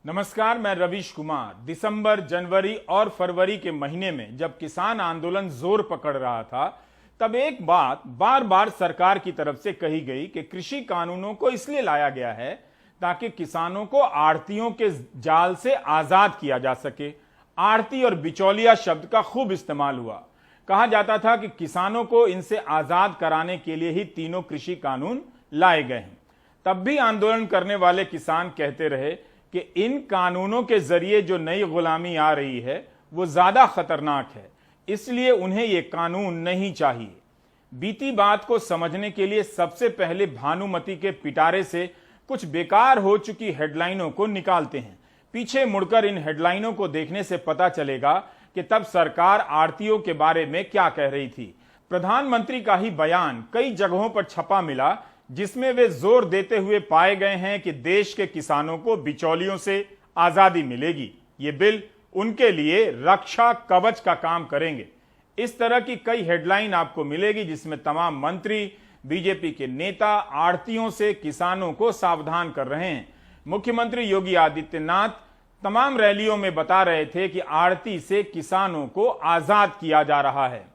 नमस्कार, मैं रवीश कुमार। दिसंबर, जनवरी और फरवरी के महीने में जब किसान आंदोलन जोर पकड़ रहा था, तब एक बात बार बार सरकार की तरफ से कही गई कि कृषि कानूनों को इसलिए लाया गया है ताकि किसानों को आड़तियों के जाल से आजाद किया जा सके। आड़ती और बिचौलिया शब्द का खूब इस्तेमाल हुआ। कहा जाता था कि किसानों को इनसे आजाद कराने के लिए ही तीनों कृषि कानून लाए गए हैं। तब भी आंदोलन करने वाले किसान कहते रहे कि इन कानूनों के जरिए जो नई गुलामी आ रही है वो ज्यादा खतरनाक है, इसलिए उन्हें ये कानून नहीं चाहिए। बीती बात को समझने के लिए सबसे पहले भानुमति के पिटारे से कुछ बेकार हो चुकी हेडलाइनों को निकालते हैं। पीछे मुड़कर इन हेडलाइनों को देखने से पता चलेगा कि तब सरकार आड़तियों के बारे में क्या कह रही थी। प्रधानमंत्री का ही बयान कई जगहों पर छपा मिला, जिसमें वे जोर देते हुए पाए गए हैं कि देश के किसानों को बिचौलियों से आजादी मिलेगी। ये बिल उनके लिए रक्षा कवच का काम करेंगे। इस तरह की कई हेडलाइन आपको मिलेगी, जिसमें तमाम मंत्री, बीजेपी के नेता आड़तियों से किसानों को सावधान कर रहे हैं। मुख्यमंत्री योगी आदित्यनाथ तमाम रैलियों में बता रहे थे कि आड़ती से किसानों को आजाद किया जा रहा है।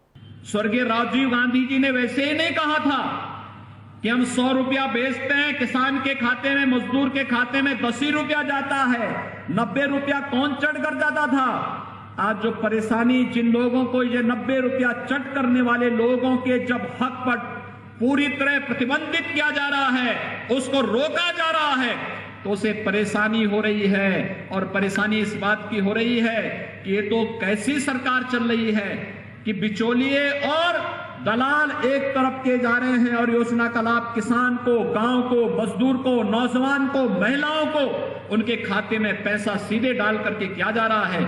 स्वर्गीय राजीव गांधी जी ने वैसे ही नहीं कहा था कि हम 100 रुपया बेचते हैं, किसान के खाते में, मजदूर के खाते में 10 ही रुपया जाता है, 90 रुपया कौन चढ़ कर जाता था। आज जो परेशानी जिन लोगों को ये 90 रुपया चट करने वाले लोगों के जब हक पर पूरी तरह प्रतिबंधित किया जा रहा है, उसको रोका जा रहा है, तो उसे परेशानी हो रही है। और परेशानी इस बात की हो रही है कि ये तो कैसी सरकार चल रही है कि बिचौलिए और दलाल एक तरफ के जा रहे हैं और योजना का लाभ किसान को, गांव को, मजदूर को, नौजवान को, महिलाओं को उनके खाते में पैसा सीधे डाल करके किया जा रहा है।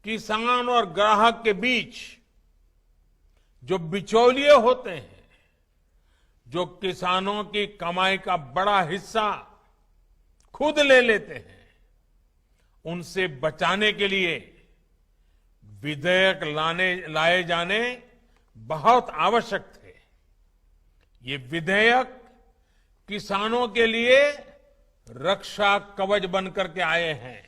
किसान और ग्राहक के बीच जो बिचौलिए होते हैं, जो किसानों की कमाई का बड़ा हिस्सा खुद ले लेते हैं, उनसे बचाने के लिए विधेयक लाए जाने बहुत आवश्यक थे। ये विधेयक किसानों के लिए रक्षा कवच बनकर के आए हैं।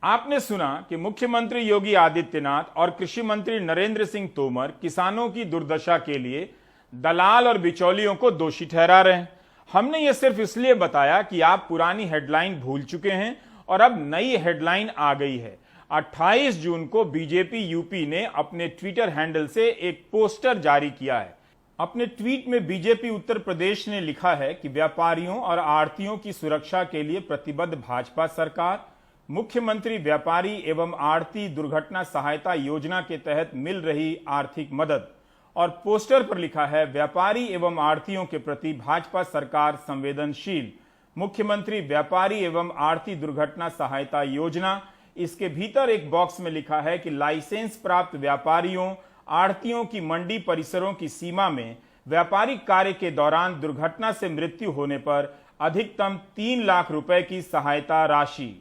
आपने सुना कि मुख्यमंत्री योगी आदित्यनाथ और कृषि मंत्री नरेंद्र सिंह तोमर किसानों की दुर्दशा के लिए दलाल और बिचौलियों को दोषी ठहरा रहे हैं। हमने ये सिर्फ इसलिए बताया कि आप पुरानी हेडलाइन भूल चुके हैं और अब नई हेडलाइन आ गई है। 28 जून को बीजेपी यूपी ने अपने ट्विटर हैंडल से एक पोस्टर जारी किया है। अपने ट्वीट में बीजेपी उत्तर प्रदेश ने लिखा है कि व्यापारियों और आड़तियों की सुरक्षा के लिए प्रतिबद्ध भाजपा सरकार मुख्यमंत्री व्यापारी एवं आड़ती दुर्घटना सहायता योजना के तहत मिल रही आर्थिक मदद। और पोस्टर पर लिखा है, व्यापारी एवं आड़तियों के प्रति भाजपा सरकार संवेदनशील, मुख्यमंत्री व्यापारी एवं आड़ती दुर्घटना सहायता योजना। इसके भीतर एक बॉक्स में लिखा है कि लाइसेंस प्राप्त व्यापारियों, आड़तियों की मंडी परिसरों की सीमा में व्यापारिक कार्य के दौरान दुर्घटना से मृत्यु होने पर अधिकतम 3 लाख रुपए की सहायता राशि।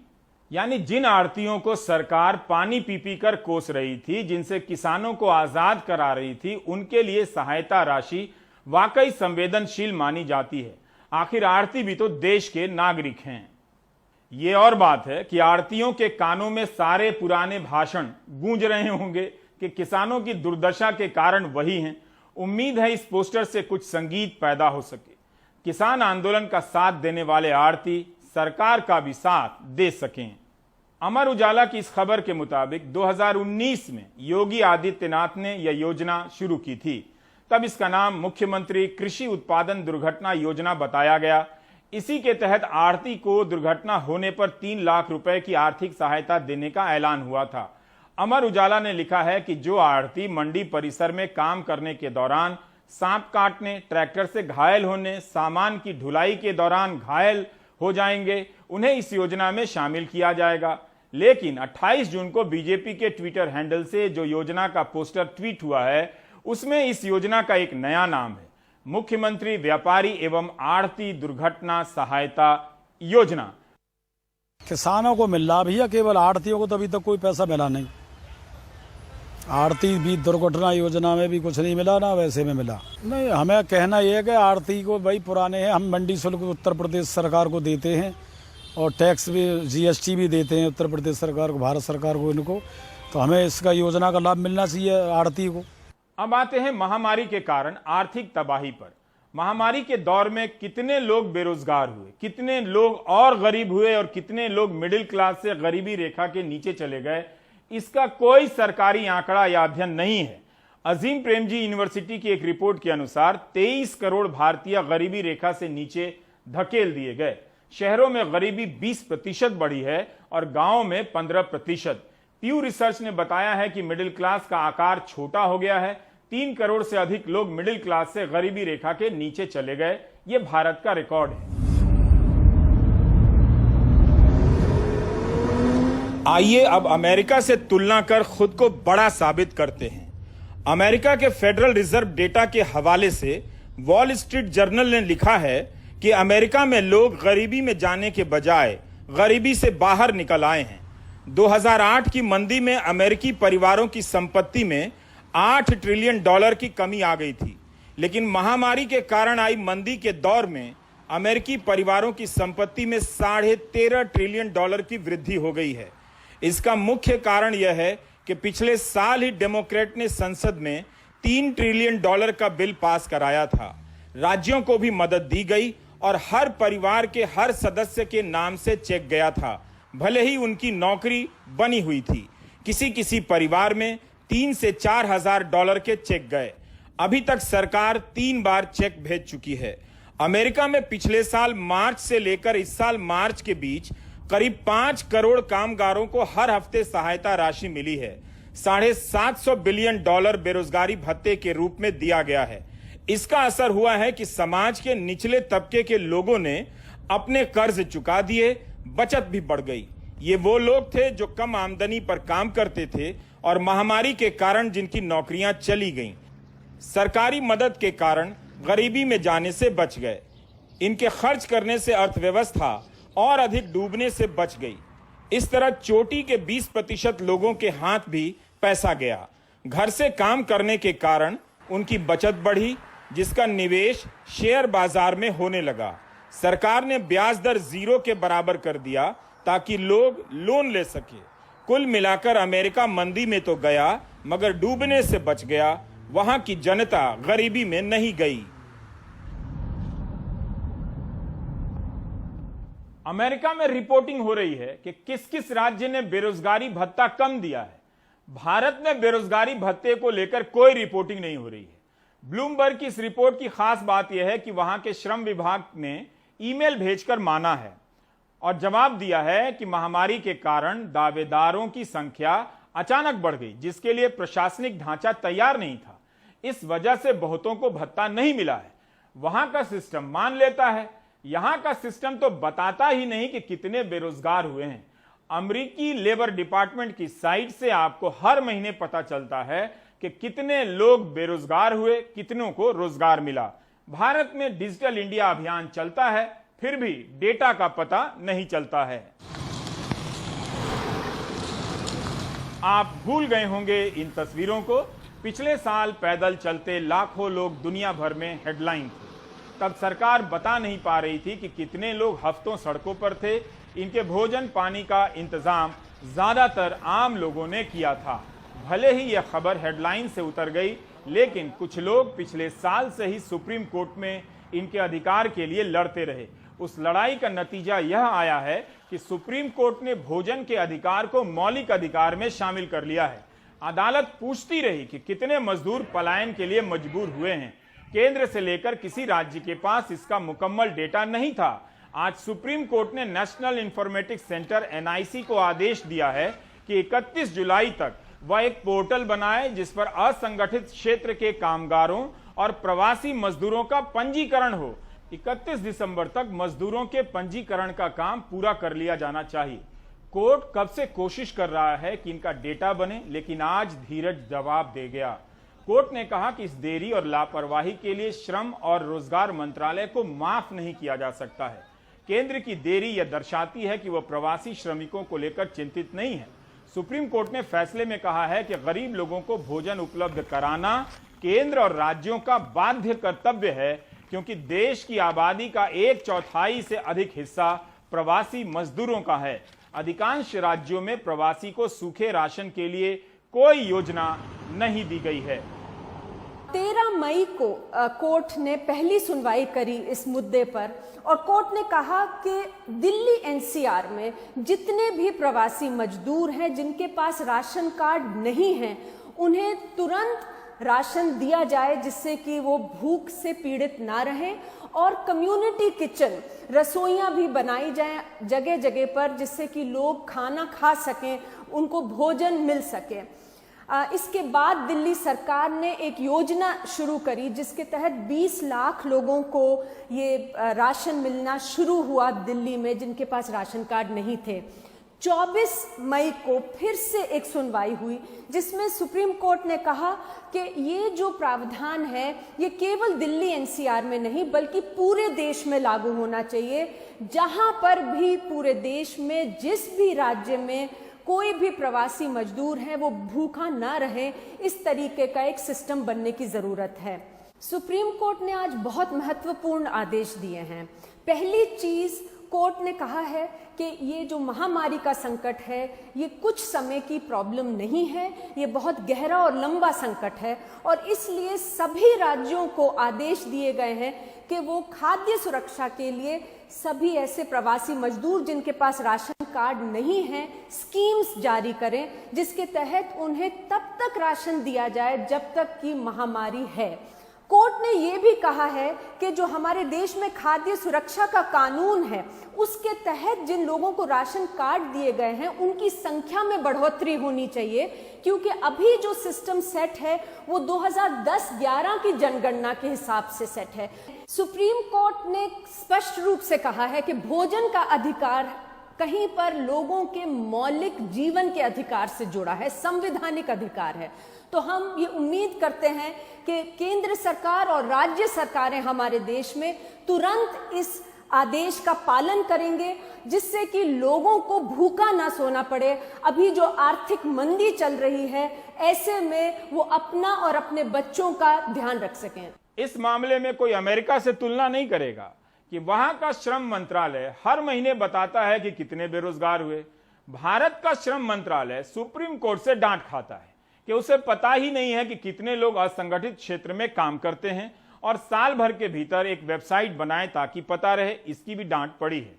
यानी जिन आड़तियों को सरकार पानी पी पी कर कोस रही थी, जिनसे किसानों को आजाद करा रही थी, उनके लिए सहायता राशि वाकई संवेदनशील मानी जाती है। आखिर आड़ती भी तो देश के नागरिक हैं। ये और बात है कि आड़तियों के कानों में सारे पुराने भाषण गूंज रहे होंगे कि किसानों की दुर्दशा के कारण वही हैं। उम्मीद है इस पोस्टर से कुछ संगीत पैदा हो सके, किसान आंदोलन का साथ देने वाले आड़ती सरकार का भी साथ दे सकें। अमर उजाला की इस खबर के मुताबिक 2019 में योगी आदित्यनाथ ने यह योजना शुरू की थी। तब इसका नाम मुख्यमंत्री कृषि उत्पादन दुर्घटना योजना बताया गया। इसी के तहत आड़ती को दुर्घटना होने पर 3 लाख रुपए की आर्थिक सहायता देने का ऐलान हुआ था। अमर उजाला ने लिखा है कि जो आड़ती मंडी परिसर में काम करने के दौरान सांप काटने, ट्रैक्टर से घायल होने, सामान की ढुलाई के दौरान घायल हो जाएंगे, उन्हें इस योजना में शामिल किया जाएगा। लेकिन 28 जून को बीजेपी के ट्विटर हैंडल से जो योजना का पोस्टर ट्वीट हुआ है, उसमें इस योजना का एक नया नाम है, मुख्यमंत्री व्यापारी एवं आड़ती दुर्घटना सहायता योजना। किसानों को मिल रहा भैया, केवल आड़तियों को तो अभी तक कोई पैसा मिला नहीं। आड़ती भी दुर्घटना योजना में भी कुछ नहीं मिला, ना वैसे में मिला नहीं। हमें कहना यह है कि आड़ती को भाई पुराने हैं, हम मंडी शुल्क उत्तर प्रदेश सरकार को देते हैं और टैक्स भी जीएसटी भी देते हैं उत्तर प्रदेश सरकार को, भारत सरकार को इनको, तो हमें इसका योजना का लाभ मिलना चाहिए आड़ती को। अब आते हैं महामारी के कारण आर्थिक तबाही पर। महामारी के दौर में कितने लोग बेरोजगार हुए, कितने लोग और गरीब हुए और कितने लोग मिडिल क्लास से गरीबी रेखा के नीचे चले गए, इसका कोई सरकारी आंकड़ा या अध्ययन नहीं है। अजीम प्रेमजी यूनिवर्सिटी की एक रिपोर्ट के अनुसार 23 करोड़ भारतीय गरीबी रेखा से नीचे धकेल दिए गए। शहरों में गरीबी 20% बढ़ी है और गांवों में 15%। प्यू रिसर्च ने बताया है कि मिडिल क्लास का आकार छोटा हो गया है। 3 करोड़ से अधिक लोग मिडिल क्लास से गरीबी रेखा के नीचे चले गए। यह भारत का रिकॉर्ड है। आइए अब अमेरिका से तुलना कर खुद को बड़ा साबित करते हैं। अमेरिका के फेडरल रिजर्व डेटा के हवाले से वॉल स्ट्रीट जर्नल ने लिखा है कि अमेरिका में लोग गरीबी में जाने के बजाय गरीबी से बाहर निकल आए हैं। 2008 की मंदी में अमेरिकी परिवारों की संपत्ति में $8 ट्रिलियन की कमी आ गई थी, लेकिन महामारी के कारण आई मंदी के दौर में अमेरिकी परिवारों की संपत्ति में $13.5 ट्रिलियन की वृद्धि हो गई है। इसका मुख्य कारण यह है कि पिछले साल ही डेमोक्रेट ने संसद में $3 ट्रिलियन का बिल पास कराया था। राज्यों को भी मदद दी गई और हर परिवार के हर सदस्य के नाम से चेक गया था, भले ही उनकी नौकरी बनी हुई थी। किसी किसी परिवार में 3 से 4 हजार डॉलर के चेक गए। अभी तक सरकार 3 बार चेक भेज चुकी है। अमेरिका में पिछले साल मार्च से लेकर इस साल मार्च के बीच करीब 5 करोड़ कामगारों को हर हफ्ते सहायता राशि मिली है। $750 बिलियन बेरोजगारी भत्ते के रूप में दिया गया है। इसका असर हुआ है कि समाज के निचले तबके के लोगों ने अपने कर्ज चुका दिए, बचत भी बढ़ गई। ये वो लोग थे जो कम आमदनी पर काम करते थे और महामारी के कारण जिनकी नौकरियां चली गईं। सरकारी मदद के कारण गरीबी में जाने से बच गए। इनके खर्च करने से अर्थव्यवस्था और अधिक डूबने से बच गई। इस तरह चोटी के 20% लोगों के हाथ भी पैसा गया। घर से काम करने के कारण उनकी बचत बढ़ी, जिसका निवेश शेयर बाजार में होने लगा। सरकार ने ब्याज दर 0 के बराबर कर दिया ताकि लोग लोन ले सके। कुल मिलाकर अमेरिका मंदी में तो गया मगर डूबने से बच गया। वहां की जनता गरीबी में नहीं गई। अमेरिका में रिपोर्टिंग हो रही है कि किस किस राज्य ने बेरोजगारी भत्ता कम दिया है। भारत में बेरोजगारी भत्ते को लेकर कोई रिपोर्टिंग नहीं हो रही है। ब्लूमबर्ग की इस रिपोर्ट की खास बात यह है कि वहां के श्रम विभाग ने ईमेल भेजकर माना है और जवाब दिया है कि महामारी के कारण दावेदारों की संख्या अचानक बढ़ गई, जिसके लिए प्रशासनिक ढांचा तैयार नहीं था। इस वजह से बहुतों को भत्ता नहीं मिला है। वहां का सिस्टम मान लेता है, यहां का सिस्टम तो बताता ही नहीं कि कितने बेरोजगार हुए हैं। अमेरिकी लेबर डिपार्टमेंट की साइट से आपको हर महीने पता चलता है कि कितने लोग बेरोजगार हुए, कितनों को रोजगार मिला। भारत में डिजिटल इंडिया अभियान चलता है, फिर भी डेटा का पता नहीं चलता है। आप भूल गए होंगे इन तस्वीरों को। पिछले साल पैदल चलते लाखों लोग दुनिया भर में हेडलाइन थे। तब सरकार बता नहीं पा रही थी कि कितने लोग हफ्तों सड़कों पर थे। इनके भोजन पानी का इंतजाम ज्यादातर आम लोगों ने किया था। भले ही यह खबर हेडलाइन से उतर गई, लेकिन कुछ लोग पिछले साल से ही सुप्रीम कोर्ट में इनके अधिकार के लिए लड़ते रहे। उस लड़ाई का नतीजा यह आया है कि सुप्रीम कोर्ट ने भोजन के अधिकार को मौलिक अधिकार में शामिल कर लिया है। अदालत पूछती रही कि कितने मजदूर पलायन के लिए मजबूर हुए हैं। केंद्र से लेकर किसी राज्य के पास इसका मुकम्मल डेटा नहीं था। आज सुप्रीम कोर्ट ने नेशनल इंफॉर्मेटिक्स सेंटर NIC को आदेश दिया है कि 31 जुलाई तक वह एक पोर्टल बनाए जिस पर असंगठित क्षेत्र के कामगारों और प्रवासी मजदूरों का पंजीकरण हो। 31 दिसंबर तक मजदूरों के पंजीकरण का काम पूरा कर लिया जाना चाहिए। कोर्ट कब से कोशिश कर रहा है कि इनका डेटा बने, लेकिन आज धीरज जवाब दे गया। कोर्ट ने कहा कि इस देरी और लापरवाही के लिए श्रम और रोजगार मंत्रालय को माफ नहीं किया जा सकता है। केंद्र की देरी यह दर्शाती है कि वह प्रवासी श्रमिकों को लेकर चिंतित नहीं है। सुप्रीम कोर्ट ने फैसले में कहा है कि गरीब लोगों को भोजन उपलब्ध कराना केंद्र और राज्यों का बाध्य कर्तव्य है, क्योंकि देश की आबादी का 1/4 से अधिक हिस्सा प्रवासी मजदूरों का है। अधिकांश राज्यों में प्रवासी को सूखे राशन के लिए कोई योजना नहीं दी गई है। 13 मई को कोर्ट ने पहली सुनवाई करी इस मुद्दे पर और कोर्ट ने कहा कि दिल्ली एनसीआर में जितने भी प्रवासी मजदूर हैं जिनके पास राशन कार्ड नहीं है, उन्हें तुरंत राशन दिया जाए जिससे कि वो भूख से पीड़ित ना रहें, और कम्युनिटी किचन रसोइयां भी बनाई जाएं जगह जगह पर जिससे कि लोग खाना खा सकें, उनको भोजन मिल सके। इसके बाद दिल्ली सरकार ने एक योजना शुरू करी जिसके तहत 20 लाख लोगों को ये राशन मिलना शुरू हुआ दिल्ली में जिनके पास राशन कार्ड नहीं थे। 24 मई को फिर से एक सुनवाई हुई जिसमें सुप्रीम कोर्ट ने कहा कि ये जो प्रावधान है ये केवल दिल्ली एनसीआर में नहीं बल्कि पूरे देश में लागू होना चाहिए। जहां पर भी पूरे देश में जिस भी राज्य में कोई भी प्रवासी मजदूर है वो भूखा ना रहे, इस तरीके का एक सिस्टम बनने की जरूरत है। सुप्रीम कोर्ट ने आज बहुत महत्वपूर्ण आदेश दिए हैं। पहली चीज कोर्ट ने कहा है कि ये जो महामारी का संकट है ये कुछ समय की प्रॉब्लम नहीं है, ये बहुत गहरा और लंबा संकट है और इसलिए सभी राज्यों को आदेश दिए गए हैं कि वो खाद्य सुरक्षा के लिए सभी ऐसे प्रवासी मजदूर जिनके पास राशन कार्ड नहीं है स्कीम्स जारी करें जिसके तहत उन्हें तब तक राशन दिया जाए जब तक कि महामारी है। कोर्ट ने ये भी कहा है कि जो हमारे देश में खाद्य सुरक्षा का कानून है उसके तहत जिन लोगों को राशन कार्ड दिए गए हैं उनकी संख्या में बढ़ोतरी होनी चाहिए, क्योंकि अभी जो सिस्टम सेट है वो 2010-11 की जनगणना के हिसाब से सेट है। सुप्रीम कोर्ट ने स्पष्ट रूप से कहा है कि भोजन का अधिकार कहीं पर लोगों के मौलिक जीवन के अधिकार से जुड़ा है, संवैधानिक अधिकार है। तो हम ये उम्मीद करते हैं कि केंद्र सरकार और राज्य सरकारें हमारे देश में तुरंत इस आदेश का पालन करेंगे जिससे कि लोगों को भूखा ना सोना पड़े। अभी जो आर्थिक मंदी चल रही है ऐसे में वो अपना और अपने बच्चों का ध्यान रख सकें। इस मामले में कोई अमेरिका से तुलना नहीं करेगा कि वहां का श्रम मंत्रालय हर महीने बताता है कि कितने बेरोजगार हुए। भारत का श्रम मंत्रालय सुप्रीम कोर्ट से डांट खाता है कि उसे पता ही नहीं है कि कितने लोग असंगठित क्षेत्र में काम करते हैं और साल भर के भीतर एक वेबसाइट बनाए ताकि पता रहे। इसकी भी डांट पड़ी है।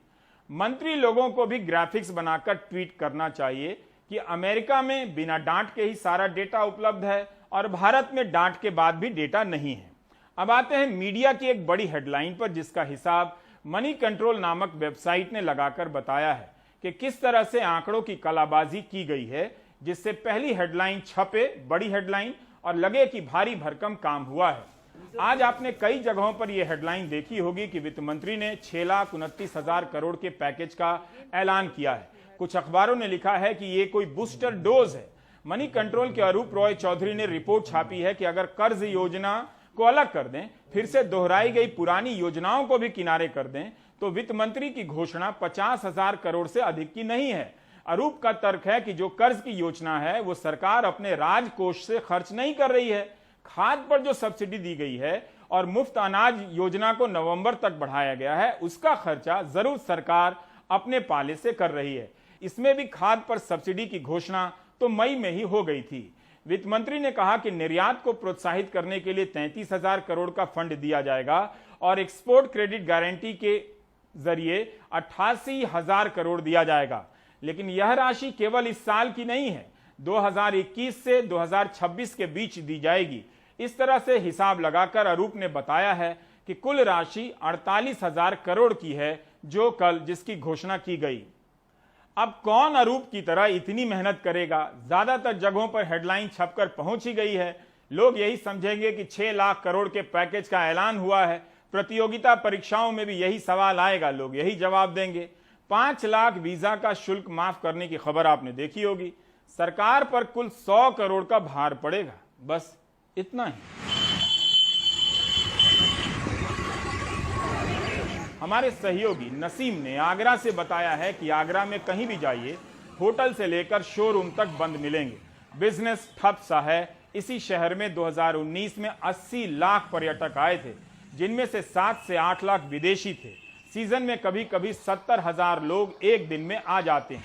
मंत्री लोगों को भी ग्राफिक्स बनाकर ट्वीट करना चाहिए कि अमेरिका में बिना डांट के ही सारा डेटा उपलब्ध है और भारत में डांट के बाद भी डेटा नहीं है। अब आते हैं मीडिया की एक बड़ी हेडलाइन पर जिसका हिसाब मनी कंट्रोल नामक वेबसाइट ने लगाकर बताया है कि किस तरह से आंकड़ों की कलाबाजी की गई है, जिससे पहली हेडलाइन छपे बड़ी हेडलाइन और लगे कि भारी भरकम काम हुआ है। आज आपने कई जगहों पर यह हेडलाइन देखी होगी कि वित्त मंत्री ने 6,29,000 करोड़ के पैकेज का ऐलान किया है। कुछ अखबारों ने लिखा है कि यह कोई बूस्टर डोज है। मनी कंट्रोल के अरूप रॉय चौधरी ने रिपोर्ट छापी है कि अगर कर्ज योजना को अलग कर दें, फिर से दोहराई गई पुरानी योजनाओं को भी किनारे कर दें, तो वित्त मंत्री की घोषणा 50,000 करोड़ से अधिक की नहीं है। अरूप का तर्क है कि जो कर्ज की योजना है वो सरकार अपने राजकोष से खर्च नहीं कर रही है। खाद पर जो सब्सिडी दी गई है और मुफ्त अनाज योजना को नवंबर तक बढ़ाया गया है, उसका खर्चा जरूर सरकार अपने पाले से कर रही है। इसमें भी खाद पर सब्सिडी की घोषणा तो मई में ही हो गई थी। वित्त मंत्री ने कहा कि निर्यात को प्रोत्साहित करने के लिए 33,000 करोड़ का फंड दिया जाएगा और एक्सपोर्ट क्रेडिट गारंटी के जरिए 88,000 करोड़ दिया जाएगा। लेकिन यह राशि केवल इस साल की नहीं है, 2021 से 2026 के बीच दी जाएगी। इस तरह से हिसाब लगाकर अरूप ने बताया है कि कुल राशि 48,000 करोड़ की है जो कल जिसकी घोषणा की गई। अब कौन अरूप की तरह इतनी मेहनत करेगा? ज्यादातर जगहों पर हेडलाइन छपकर पहुंच ही गई है। लोग यही समझेंगे कि 6 लाख करोड़ के पैकेज का ऐलान हुआ है। प्रतियोगिता परीक्षाओं में भी यही सवाल आएगा, लोग यही जवाब देंगे। 5 लाख वीजा का शुल्क माफ करने की खबर आपने देखी होगी। सरकार पर कुल 100 करोड़ का भार पड़ेगा, बस इतना ही। हमारे सहयोगी नसीम ने आगरा से बताया है कि आगरा में कहीं भी जाइए, होटल से लेकर शोरूम तक बंद मिलेंगे। बिजनेस ठप सा है। इसी शहर में 2019 में 80 लाख पर्यटक आए थे, जिनमें से 7 से 8 लाख विदेशी थे। सीजन में कभी कभी 70,000 लोग एक दिन में आ जाते हैं।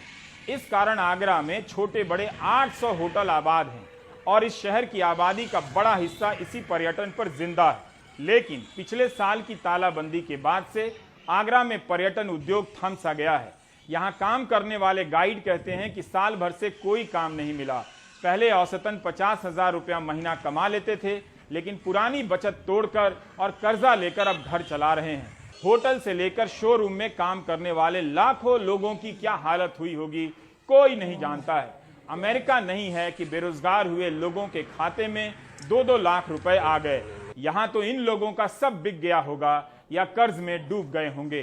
इस कारण आगरा में छोटे बड़े 800 होटल आबाद हैं और इस शहर की आबादी का बड़ा हिस्सा इसी पर्यटन पर जिंदा है। लेकिन पिछले साल की तालाबंदी के बाद से आगरा में पर्यटन उद्योग थम सा गया है। यहाँ काम करने वाले गाइड कहते हैं कि साल भर से कोई काम नहीं मिला। पहले औसतन 50,000 रुपया महीना कमा लेते थे, लेकिन पुरानी बचत तोड़कर और कर्जा लेकर अब घर चला रहे हैं। होटल से लेकर शोरूम में काम करने वाले लाखों लोगों की क्या हालत हुई होगी, कोई नहीं जानता है। अमेरिका नहीं है कि बेरोजगार हुए लोगों के खाते में 2-2 लाख रुपए आ गए। यहाँ तो इन लोगों का सब बिक गया होगा या कर्ज में डूब गए होंगे।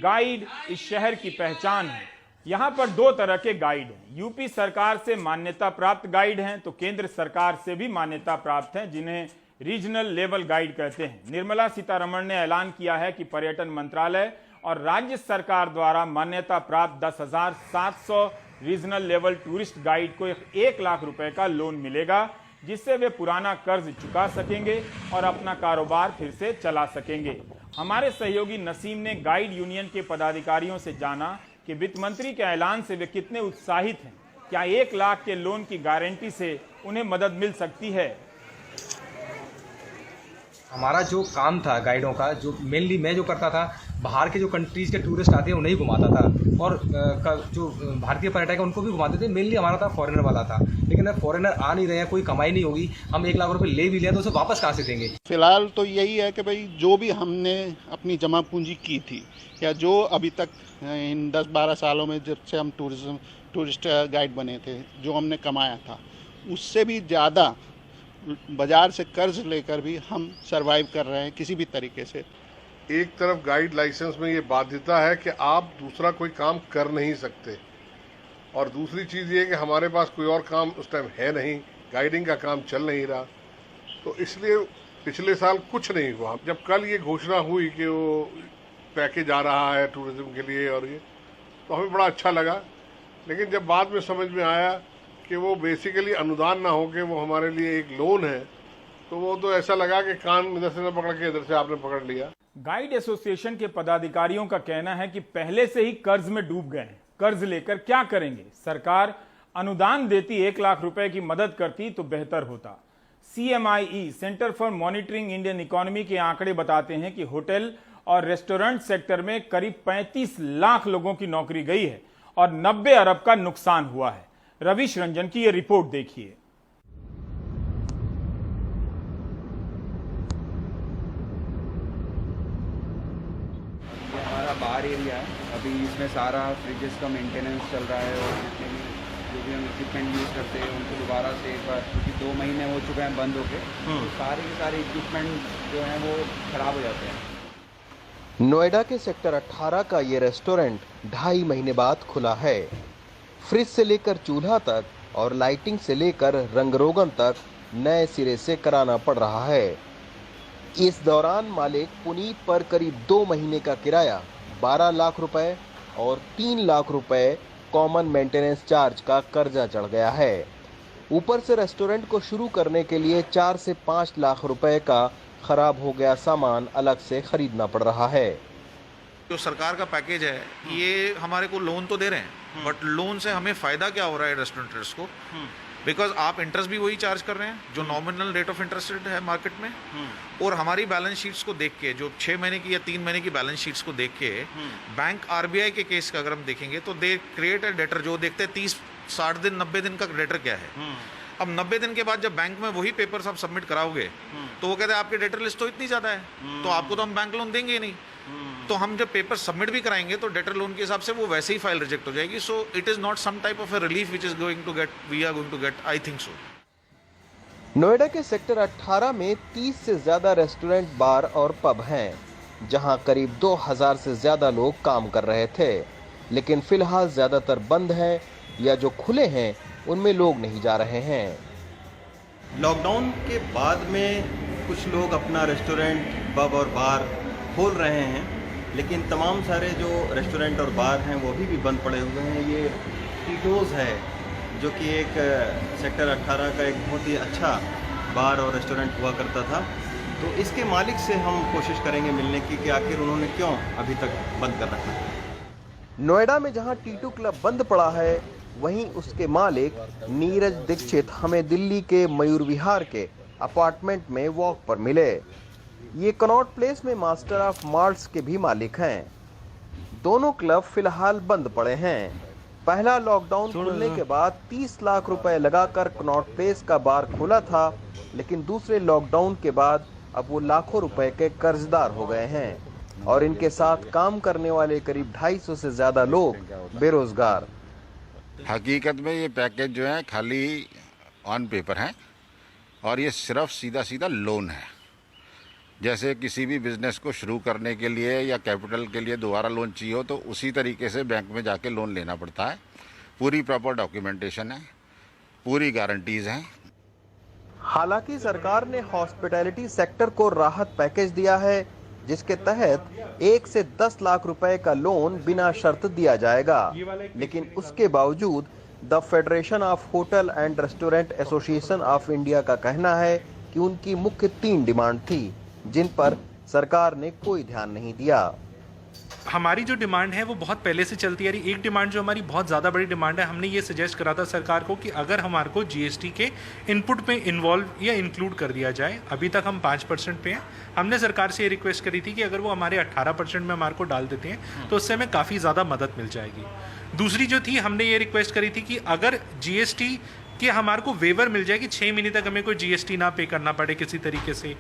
गाइड इस शहर की पहचान है। यहाँ पर 2 तरह के गाइड हैं। यूपी सरकार से मान्यता प्राप्त गाइड हैं, तो केंद्र सरकार से भी मान्यता प्राप्त हैं, जिन्हें रीजनल लेवल गाइड कहते हैं। निर्मला सीतारमण ने ऐलान किया है कि पर्यटन मंत्रालय और राज्य सरकार द्वारा मान्यता प्राप्त 10,700 रीजनल लेवल टूरिस्ट गाइड को 1 लाख रुपए का लोन मिलेगा, जिससे वे पुराना कर्ज चुका सकेंगे और अपना कारोबार फिर से चला सकेंगे। हमारे सहयोगी नसीम ने गाइड यूनियन के पदाधिकारियों से जाना कि वित्त मंत्री के ऐलान से वे कितने उत्साहित हैं। क्या 1 लाख के लोन की गारंटी से उन्हें मदद मिल सकती है? हमारा जो काम था गाइडों का, जो मेनली मैं जो करता था, बाहर के जो कंट्रीज़ के टूरिस्ट आते हैं उन्हें ही घुमाता था और जो भारतीय पर्यटक है उनको भी घुमाते थे। मेनली हमारा था फॉरेनर वाला था, लेकिन अब फॉरेनर आ नहीं रहे हैं, कोई कमाई नहीं होगी। हम 1 लाख रुपए ले भी लें तो उसे वापस कहाँ से देंगे? फिलहाल तो यही है कि भाई जो भी हमने अपनी जमा पूंजी की थी या जो अभी तक इन 10-12 सालों में जब से हम टूरिस्ट गाइड बने थे, जो हमने कमाया था उससे भी ज़्यादा बाजार से कर्ज लेकर भी हम सरवाइव कर रहे हैं किसी भी तरीके से। एक तरफ गाइड लाइसेंस में ये बाध्यता है कि आप दूसरा कोई काम कर नहीं सकते, और दूसरी चीज़ ये कि हमारे पास कोई और काम उस टाइम है नहीं, गाइडिंग का काम चल नहीं रहा, तो इसलिए पिछले साल कुछ नहीं हुआ। जब कल ये घोषणा हुई कि वो पैकेज आ रहा है टूरिज्म के लिए और ये, तो हमें बड़ा अच्छा लगा। लेकिन जब बाद में समझ में आया कि वो बेसिकली अनुदान ना हो के वो हमारे लिए एक लोन है, तो वो तो ऐसा लगा कि कान इधर से न पकड़ के इधर से आपने पकड़ लिया। गाइड एसोसिएशन के पदाधिकारियों का कहना है कि पहले से ही कर्ज में डूब गए हैं। कर्ज लेकर क्या करेंगे? सरकार अनुदान देती, 1 लाख रुपए की मदद करती तो बेहतर होता। CMIE centre for monitoring Indian economy के आंकड़े बताते हैं कि होटल और रेस्टोरेंट सेक्टर में करीब 35 लाख लोगों की नौकरी गई है और 90 अरब का नुकसान हुआ है। रविश रंजन की यह रिपोर्ट देखिए। हमारा बार एरिया है, अभी इसमें सारा फ्रिजेस का मेंटेनेंस चल रहा है और जितने भी जो भी हम इक्विपमेंट यूज़ करते हैं उनको दोबारा से एक बार, क्योंकि 2 महीने हो चुके हैं बंद होके, तो सारे के सारे इक्विपमेंट जो हैं वो खराब हो जाते हैं। नोएडा के सेक्टर 18 का ये रेस्टोरेंट 2.5 महीने बाद खुला है। फ्रिज से लेकर चूल्हा तक और लाइटिंग से लेकर रंग रोगन तक नए सिरे से कराना पड़ रहा है। इस दौरान मालिक पुनीत पर करीब 2 महीने का किराया 12 लाख रुपए और 3 लाख रुपए कॉमन मेंटेनेंस चार्ज का कर्जा चढ़ गया है। ऊपर से रेस्टोरेंट को शुरू करने के लिए 4 से 5 लाख रुपए का खराब हो गया सामान अलग से खरीदना पड़ रहा है। जो सरकार का पैकेज है ये हमारे को लोन तो दे रहे हैं, बट लोन से हमें फायदा क्या हो रहा है रेस्टोरेंटर्स को? बिकॉज आप इंटरेस्ट भी वही चार्ज कर रहे हैं जो नॉमिनल रेट ऑफ इंटरेस्ट है मार्केट में, और हमारी बैलेंस शीट्स को देख के, जो 6 महीने की या 3 महीने की बैलेंस शीट्स को देख के, बैंक RBI के केस का अगर हम देखेंगे तो दे क्रिएट अ डेटर, जो देखते हैं 30, 60 दिन, 90 दिन का डेटर क्या है। अब 90 दिन के बाद जब बैंक में वही पेपर्स आप सबमिट कराओगे तो वो कहते हैं आपकी डेटर लिस्ट तो इतनी ज़्यादा है, तो आपको तो हम बैंक लोन देंगे ही नहीं। तो हम जब पेपर सबमिट भी कराएंगे तो डेटर लोन के हिसाब से वो वैसे ही फाइल रिजेक्ट हो जाएगी। So it is not some type of a relief which is going to get, we are going to get, I think so. Noida के सेक्टर 18 में 30 से ज्यादा रेस्टोरेंट, बार और पब हैं, जहां करीब 2000 से ज्यादा लोग काम कर रहे थे। लेकिन फिलहाल ज्यादातर बंद हैं या जो खुले हैं उनमें लोग नहीं जा रहे हैं। लॉकडाउन के बाद में कुछ लोग अपना रेस्टोरेंट, पब और बार खोल रहे हैं, लेकिन तमाम सारे जो रेस्टोरेंट और बार हैं वो अभी भी बंद पड़े हुए हैं। ये टीटोज़ है जो कि एक सेक्टर 18 का एक बहुत ही अच्छा बार और रेस्टोरेंट हुआ करता था, तो इसके मालिक से हम कोशिश करेंगे मिलने की कि आखिर उन्होंने क्यों अभी तक बंद कर रखा है। नोएडा में जहां टीटू क्लब बंद पड़ा है, वहीं उसके मालिक नीरज दीक्षित हमें दिल्ली के मयूर विहार के अपार्टमेंट में वॉक पर मिले। ये कनॉट प्लेस में मास्टर ऑफ मार्ट्स के भी मालिक हैं। दोनों क्लब फिलहाल बंद पड़े हैं। पहला लॉकडाउन खुलने के बाद 30 लाख रुपए लगाकर कनॉट प्लेस का बार खोला था, लेकिन दूसरे लॉकडाउन के बाद अब वो लाखों रुपए के कर्जदार हो गए हैं और इनके साथ काम करने वाले करीब 250 से ज्यादा लोग बेरोजगार। हकीकत में ये पैकेज जो है खाली ऑन पेपर है और ये सिर्फ सीधा सीधा लोन है। जैसे किसी भी बिजनेस को शुरू करने के लिए या कैपिटल के लिए दोबारा लोन चाहिए हो तो उसी तरीके से बैंक में जाके लोन लेना पड़ता है। पूरी प्रॉपर डॉक्यूमेंटेशन है, पूरी गारंटीज हैं। हालांकि सरकार ने हॉस्पिटैलिटी सेक्टर को राहत पैकेज दिया है, जिसके तहत 1 से 10 लाख रुपए का लोन बिना शर्त दिया जाएगा। लेकिन उसके बावजूद the federation of hotel and restaurant association of India का कहना है कि उनकी मुख्य 3 डिमांड थी, जिन पर सरकार ने कोई ध्यान नहीं दिया। हमारी जो डिमांड है वो बहुत पहले से चलती आ रही। एक डिमांड जो हमारी बहुत ज़्यादा बड़ी डिमांड है, हमने ये सजेस्ट करा था सरकार को कि अगर हमारे को जीएसटी के इनपुट में इन्वॉल्व या इंक्लूड कर दिया जाए। अभी तक हम 5% पे हैं। हमने सरकार से ये रिक्वेस्ट करी थी कि अगर वो हमारे 18% में हमारे को डाल देते हैं तो उससे हमें काफ़ी ज़्यादा मदद मिल जाएगी। दूसरी जो थी, हमने ये रिक्वेस्ट करी थी कि अगर जीएसटी कि हमारे को वेवर मिल जाए कि 6 महीने तक हमें कोई जीएसटी ना पे करना पड़े किसी तरीके से,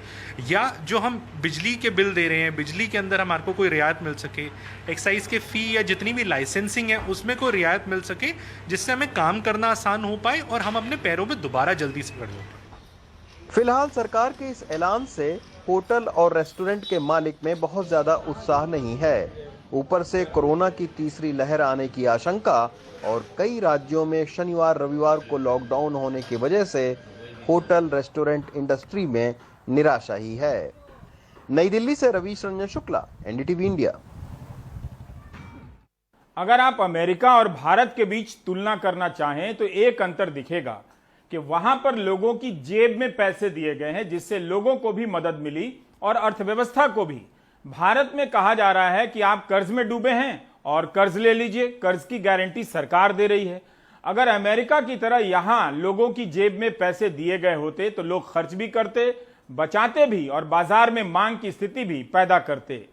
या जो हम बिजली के बिल दे रहे हैं बिजली के अंदर हमारे को कोई रियायत मिल सके, एक्साइज के फ़ी या जितनी भी लाइसेंसिंग है उसमें कोई रियायत मिल सके, जिससे हमें काम करना आसान हो पाए और हम अपने पैरों पे दोबारा जल्दी से खड़े हो पाए। फिलहाल सरकार के इस ऐलान से होटल और रेस्टोरेंट के मालिक में बहुत ज्यादा उत्साह नहीं है। ऊपर से कोरोना की तीसरी लहर आने की आशंका और कई राज्यों में शनिवार रविवार को लॉकडाउन होने की वजह से होटल रेस्टोरेंट इंडस्ट्री में निराशा ही है। नई दिल्ली से रवीश रंजन शुक्ला, एनडीटीवी इंडिया। अगर आप अमेरिका और भारत के बीच तुलना करना चाहें तो एक अंतर दिखेगा कि वहां पर लोगों की जेब में पैसे दिए गए हैं, जिससे लोगों को भी मदद मिली और अर्थव्यवस्था को भी। भारत में कहा जा रहा है कि आप कर्ज में डूबे हैं और कर्ज ले लीजिए, कर्ज की गारंटी सरकार दे रही है। अगर अमेरिका की तरह यहां लोगों की जेब में पैसे दिए गए होते तो लोग खर्च भी करते, बचाते भी और बाजार में मांग की स्थिति भी पैदा करते।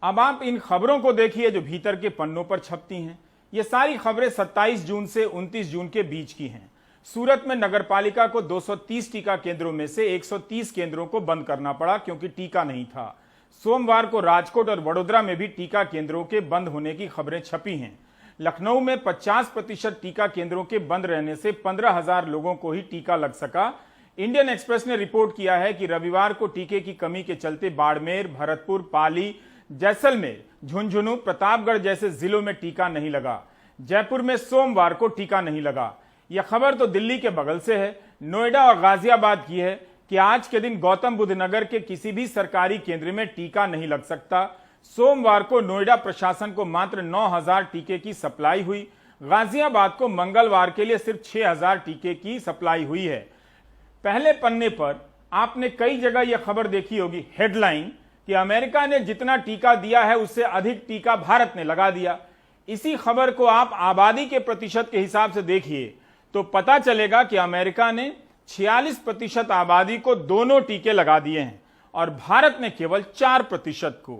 अब आप इन खबरों को देखिए जो भीतर के पन्नों पर छपती हैं। ये सारी खबरें 27 जून से 29 जून के बीच की हैं। सूरत में नगरपालिका को 230 टीका केंद्रों में से 130 केंद्रों को बंद करना पड़ा क्योंकि टीका नहीं था। सोमवार को राजकोट और वडोदरा में भी टीका केंद्रों के बंद होने की खबरें छपी हैं। लखनऊ में 50% टीका केंद्रों के बंद रहने से 15,000 लोगों को ही टीका लग सका। इंडियन एक्सप्रेस ने रिपोर्ट किया है कि रविवार को टीके की कमी के चलते बाड़मेर, भरतपुर, पाली, जैसलमेर, झुंझुनू, प्रतापगढ़ जैसे जिलों में टीका नहीं लगा। जयपुर में सोमवार को टीका नहीं लगा। यह खबर तो दिल्ली के बगल से है। नोएडा और गाजियाबाद की है कि आज के दिन गौतम बुद्ध नगर के किसी भी सरकारी केंद्र में टीका नहीं लग सकता। सोमवार को नोएडा प्रशासन को मात्र 9,000 टीके की सप्लाई हुई। गाजियाबाद को मंगलवार के लिए सिर्फ 6,000 टीके की सप्लाई हुई है। पहले पन्ने पर आपने कई जगह यह खबर देखी होगी, हेडलाइन कि अमेरिका ने जितना टीका दिया है उससे अधिक टीका भारत ने लगा दिया। इसी खबर को आप आबादी के प्रतिशत के हिसाब से देखिए तो पता चलेगा कि अमेरिका ने 46% आबादी को दोनों टीके लगा दिए हैं और भारत ने केवल 4% को।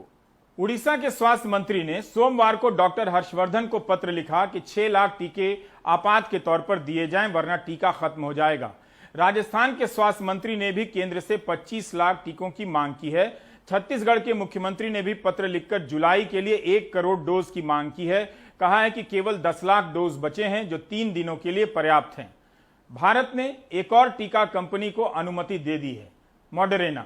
उड़ीसा के स्वास्थ्य मंत्री ने सोमवार को डॉक्टर हर्षवर्धन को पत्र लिखा कि 6 लाख टीके आपात के तौर पर दिए जाएं वरना टीका खत्म हो जाएगा। राजस्थान के स्वास्थ्य मंत्री ने भी केंद्र से 25 लाख टीकों की मांग की है। छत्तीसगढ़ के मुख्यमंत्री ने भी पत्र लिखकर जुलाई के लिए 1 करोड़ डोज की मांग की है। कहा है कि केवल 10 लाख डोज बचे हैं जो 3 दिनों के लिए पर्याप्त हैं। भारत ने एक और टीका कंपनी को अनुमति दे दी है, मॉडरेना।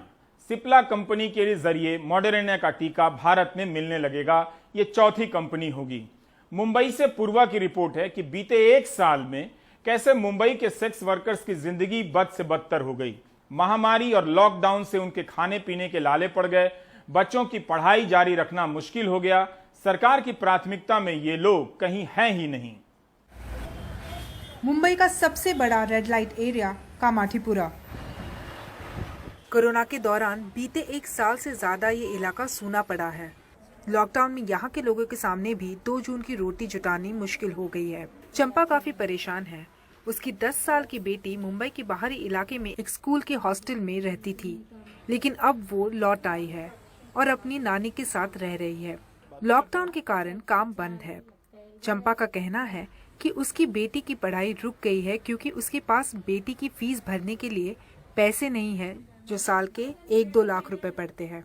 सिप्ला कंपनी के जरिए मॉडरेना का टीका भारत में मिलने लगेगा। ये चौथी कंपनी होगी। मुंबई से पूर्वा की रिपोर्ट है कि बीते 1 साल में कैसे मुंबई के सेक्स वर्कर्स की जिंदगी बद से बदतर हो गई। महामारी और लॉकडाउन से उनके खाने पीने के लाले पड़ गए। बच्चों की पढ़ाई जारी रखना मुश्किल हो गया। सरकार की प्राथमिकता में ये लोग कहीं हैं ही नहीं। मुंबई का सबसे बड़ा red light area Kamathipura. Corona के दौरान बीते 1 साल से ज्यादा ये इलाका सूना पड़ा है। लॉकडाउन में यहाँ के लोगों के सामने भी 2 जून की रोटी जुटानी मुश्किल हो गई है। चंपा काफी परेशान है। उसकी 10 साल की बेटी मुंबई के बाहरी इलाके में एक स्कूल के हॉस्टल में रहती थी, लेकिन अब वो लौट आई है और अपनी नानी के साथ रह रही है। लॉकडाउन के कारण काम बंद है। चंपा का कहना है कि उसकी बेटी की पढ़ाई रुक गई है क्योंकि उसके पास बेटी की फीस भरने के लिए पैसे नहीं है, जो साल के 1-2 लाख रुपए पड़ते हैं।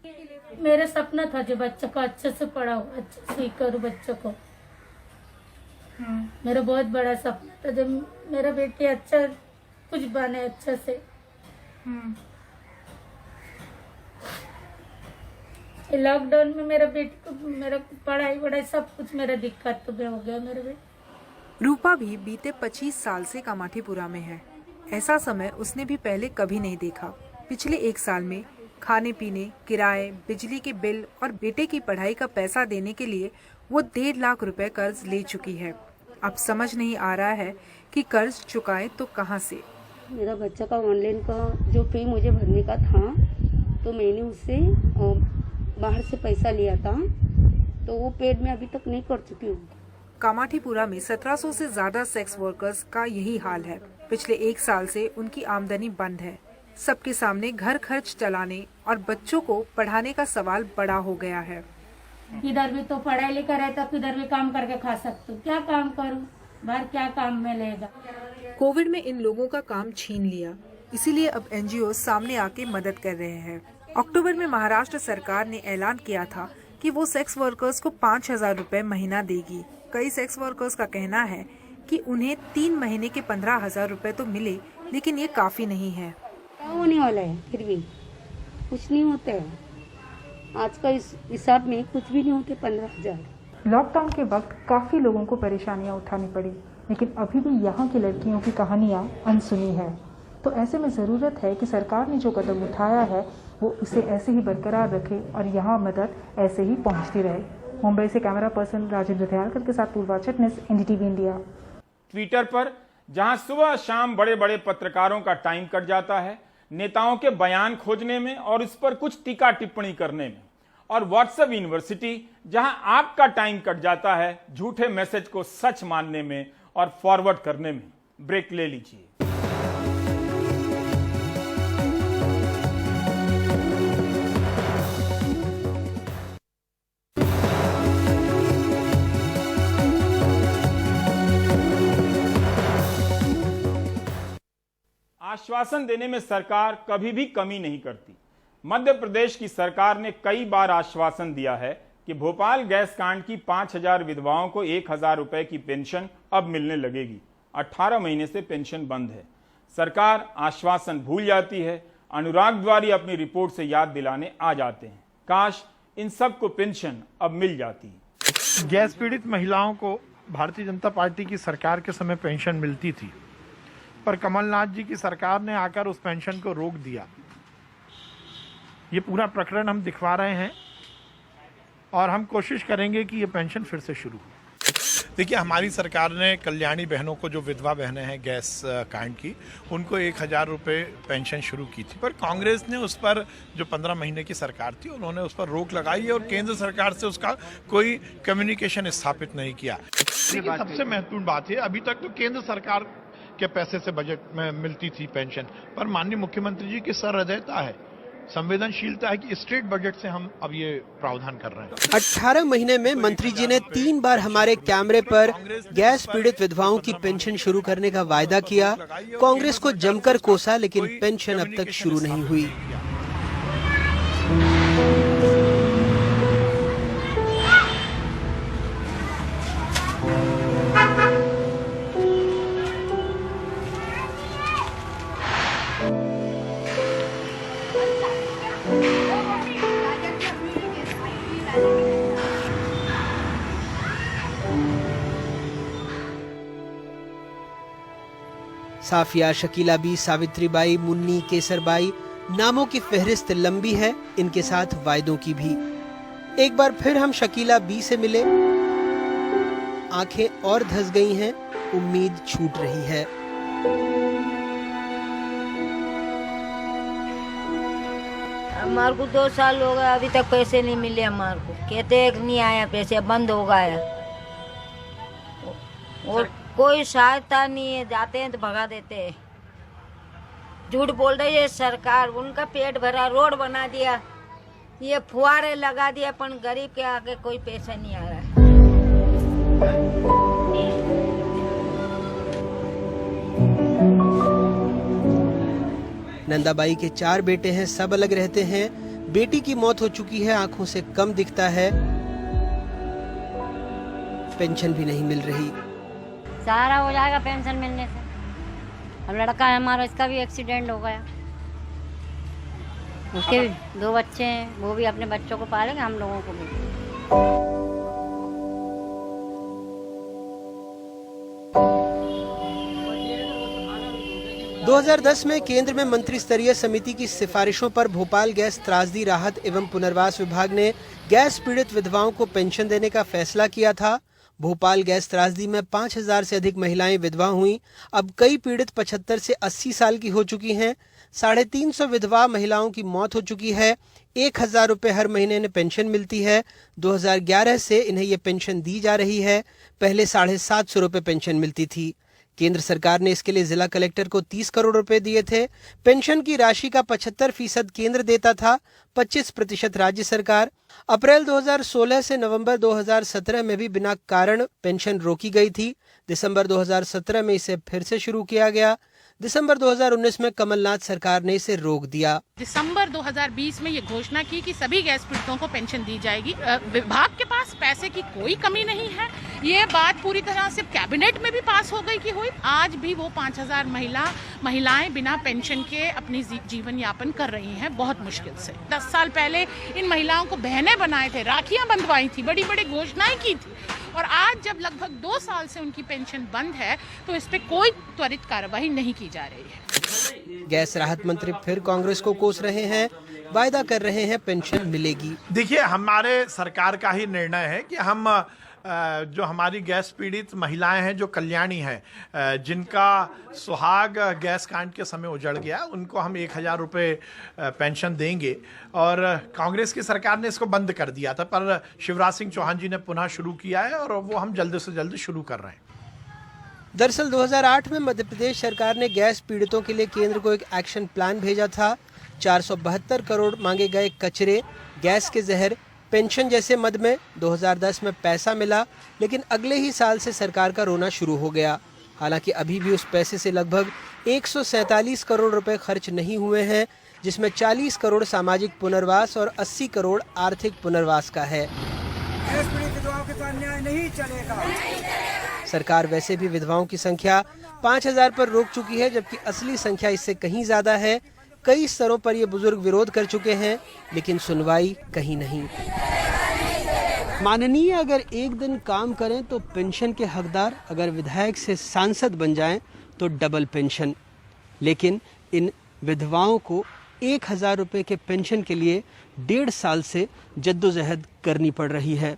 मेरा सपना था जो बच्चों को अच्छे से पढ़ाऊं, अच्छे से करूं बच्चों को। मेरा बहुत बड़ा सपना था जब मेरा बेटी अच्छा कुछ बने अच्छे से। लॉकडाउन में मेरा बेटी को मेरा पढ़ाई सब कुछ मेरा दिक्कत तो हो गया मेरे बेटे। रूपा भी बीते 25 साल से कामाठीपुरा में है। ऐसा समय उसने भी पहले कभी नहीं देखा। पिछले 1 साल में खाने पीने, किराए, बिजली के बिल और बेटे की पढ़ाई का पैसा देने के लिए वो 1.5 लाख रुपए कर्ज ले चुकी है। अब समझ नहीं आ रहा है कि कर्ज चुकाए तो कहां से। मेरा बच्चा का ऑनलाइन का जो फी मुझे भरने का था, तो मैंने उससे बाहर से पैसा लिया था, तो वो पेड में अभी तक नहीं कर चुकी हूँ। कामाठीपुरा में 1700 से ज्यादा सेक्स वर्कर्स का यही हाल है। पिछले 1 साल से उनकी आमदनी बंद है। सबके सामने घर खर्च चलाने और बच्चों को पढ़ाने का सवाल बड़ा हो गया है। किधर भी तो पढ़ाई लिखा रहता, किधर भी काम करके खा सकते हो। क्या काम करूं, बाहर क्या काम मिलेगा। कोविड में इन लोगों का काम छीन लिया, इसीलिए अब एनजीओ सामने आके मदद कर रहे हैं। अक्टूबर में महाराष्ट्र सरकार ने ऐलान किया था कि वो सेक्स वर्कर्स को 5,000 रुपए महीना देगी। कई सेक्स वर्कर्स का कहना है कि उन्हें 3 महीने के 15,000 रुपए तो मिले, लेकिन ये काफी नहीं है। क्या होने वाला है, फिर भी कुछ नहीं होता है। आज का इस हिसाब में कुछ भी नहीं होते 15,000। लॉकडाउन के वक्त काफी लोगों को परेशानियां उठानी पड़ी, लेकिन अभी भी यहाँ की लड़कियों की कहानियां अनसुनी है। तो ऐसे में ज़रूरत है कि सरकार ने जो कदम उठाया है वो उसे ऐसे ही बरकरार रखे और यहाँ मदद ऐसे ही पहुँचती रहे। मुंबई से कैमरा पर्सन राजेंद्र दयालकर के साथ पूर्वा चिटनिस, एनडीटीवी इंडिया। ट्विटर पर जहां सुबह शाम बड़े बड़े पत्रकारों का टाइम कट जाता है नेताओं के बयान खोजने में और इस पर कुछ टीका टिप्पणी करने में, और व्हाट्सएप यूनिवर्सिटी जहां आपका टाइम कट जाता है झूठे मैसेज को सच मानने में और फॉरवर्ड करने में। ब्रेक ले लीजिए। आश्वासन देने में सरकार कभी भी कमी नहीं करती। मध्य प्रदेश की सरकार ने कई बार आश्वासन दिया है कि भोपाल गैस कांड की 5,000 विधवाओं को 1,000 रुपए की पेंशन अब मिलने लगेगी। 18 महीने से पेंशन बंद है। सरकार आश्वासन भूल जाती है। अनुराग द्वारी अपनी रिपोर्ट से याद दिलाने आ जाते हैं। काश इन सबको पेंशन अब मिल जाती। गैस पीड़ित महिलाओं को भारतीय जनता पार्टी की सरकार के समय पेंशन मिलती थी, पर कमलनाथ जी की सरकार ने आकर उस पेंशन को रोक दिया। ये पूरा प्रकरण हम दिखवा रहे हैं और हम कोशिश करेंगे कि ये पेंशन फिर से शुरू हो। देखिए, हमारी सरकार ने कल्याणी बहनों को, जो विधवा बहनें हैं गैस कांड की, उनको 1,000 रुपये पेंशन शुरू की थी, पर कांग्रेस ने उस पर, जो 15 महीने की सरकार थी, उन्होंने उस पर रोक लगाई और केंद्र सरकार से उसका कोई कम्युनिकेशन स्थापित नहीं किया। देखिए, सबसे महत्वपूर्ण बात है, अभी तक तो केंद्र सरकार के पैसे से बजट में मिलती थी पेंशन, पर माननीय मुख्यमंत्री जी की सहृदयता है, संवेदनशीलता है कि स्टेट बजट से हम अब ये प्रावधान कर रहे हैं। 18 महीने में मंत्री जी ने 3 बार हमारे कैमरे पर गैस पीड़ित विधवाओं की पेंशन शुरू करने का वायदा किया। कांग्रेस को जमकर कोसा, लेकिन पेंशन अब तक शुरू नहीं हुई। साफिया, शकीला बी, सावित्री बाई, मुन्नी, केसरबाई, नामों की फहरिस्त लंबी है, इनके साथ वायदों की भी। एक बार फिर हम शकीला बी से मिले। आंखें और धंस गई हैं, उम्मीद छूट रही है। हमारे को 2 साल हो गए, अभी तक पैसे नहीं मिले हमारे को। कहते हैं नहीं आया पैसे, बंद हो गया और कोई सहायता नहीं है। जाते हैं तो भगा देते हैं। झूठ बोल रही है सरकार, उनका पेट भरा, रोड बना दिया, ये फुहारे लगा दिया, पर गरीब के आगे कोई पैसा नहीं आ रहा है। नंदाबाई के 4 बेटे हैं, सब अलग रहते हैं। बेटी की मौत हो चुकी है, आंखों से कम दिखता है, पेंशन भी नहीं मिल रही। सारा हो जाएगा पेंशन मिलने से। अब लड़का है हमारा, इसका भी एक्सीडेंट हो गया, उसके भी 2 बच्चे हैं, वो भी अपने बच्चों को पालेंगे, हम लोगों को भी। 2010 में केंद्र में मंत्री स्तरीय समिति की सिफारिशों पर भोपाल गैस त्रासदी राहत एवं पुनर्वास विभाग ने गैस पीड़ित विधवाओं को पेंशन देने का फैसला किया था। भोपाल गैस त्रासदी में 5000 से अधिक महिलाएं विधवा हुईं। अब कई पीड़ित 75 से 80 साल की हो चुकी हैं। 350 विधवा महिलाओं की मौत हो चुकी है। 1000 रुपए हर महीने इन्हें पेंशन मिलती है। 2011 से इन्हें ये पेंशन दी जा रही है। पहले 750 रुपए पेंशन मिलती थी। केंद्र सरकार ने इसके लिए जिला कलेक्टर को 30 करोड़ रुपए दिए थे। पेंशन की राशि का 75% केंद्र देता था, 25% राज्य सरकार। अप्रैल 2016 से नवंबर 2017 में भी बिना कारण पेंशन रोकी गई थी। दिसंबर 2017 में इसे फिर से शुरू किया गया। दिसंबर 2019 में कमलनाथ सरकार ने इसे रोक दिया। दिसंबर 2020 में ये घोषणा की कि सभी गैस पीड़ितों को पेंशन दी जाएगी। विभाग के पास पैसे की कोई कमी नहीं है। ये बात पूरी तरह से कैबिनेट में भी पास हो गई कि हुई। आज भी वो 5000 महिलाएं बिना पेंशन के अपनी जीवन यापन कर रही हैं, बहुत मुश्किल से। 10 साल पहले इन महिलाओं को बहनें बनाए थे, राखियां बंधवाई थी, बड़ी बड़ी घोषणाएं की थी, और आज जब लगभग 2 साल से उनकी पेंशन बंद है तो इस पे कोई त्वरित कार्रवाई नहीं की जा रही है। गैस राहत मंत्री फिर कांग्रेस को कोस रहे हैं, वायदा कर रहे हैं पेंशन मिलेगी। देखिए, हमारे सरकार का ही निर्णय है कि हम जो हमारी गैस पीड़ित महिलाएं हैं, जो कल्याणी हैं, जिनका सुहाग गैस कांड के समय उजड़ गया, उनको हम 1000 रुपये पेंशन देंगे। और कांग्रेस की सरकार ने इसको बंद कर दिया था, पर शिवराज सिंह चौहान जी ने पुनः शुरू किया है और वो हम जल्द से जल्द शुरू कर रहे हैं। दरअसल 2008 में मध्य प्रदेश सरकार ने गैस पीड़ितों के लिए केंद्र को एक एक्शन प्लान भेजा था। 472 करोड़ मांगे गए कचरे, गैस के जहर, पेंशन जैसे मद में 2010 में पैसा मिला, लेकिन अगले ही साल से सरकार का रोना शुरू हो गया। हालांकि अभी भी उस पैसे से लगभग 147 करोड़ रुपए खर्च नहीं हुए हैं, जिसमें 40 करोड़ सामाजिक पुनर्वास और 80 करोड़ आर्थिक पुनर्वास का है। गैस पीड़ित विधवाओं के साथ न्याय नहीं चलेगा। सरकार वैसे भी विधवाओं की संख्या 5000 पर रोक चुकी है, जबकि असली संख्या इससे कहीं ज्यादा है। कई स्तरों पर ये बुजुर्ग विरोध कर चुके हैं, लेकिन सुनवाई कहीं नहीं। माननीय अगर एक दिन काम करें तो पेंशन के हकदार, अगर विधायक से सांसद बन जाएं तो डबल पेंशन। लेकिन इन विधवाओं को 1000 रुपए के पेंशन के लिए 1.5 साल से जद्दोजहद करनी पड़ रही है।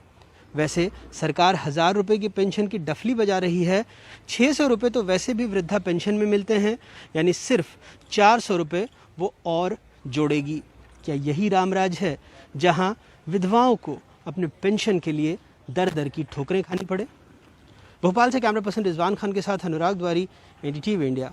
वैसे सरकार 1000 रुपए की पेंशन की डफली बजा रही है। 600 रुपए तो वैसे भी वृद्धा पेंशन में मिलते हैं, यानी सिर्फ 400 रुपए वो और जोड़ेगी। क्या यही रामराज है, जहां विधवाओं को अपने पेंशन के लिए दर दर की ठोकरें खानी पड़े? भोपाल से कैमरा पर्सन रिजवान खान के साथ अनुराग द्वारी, NDTV इंडिया।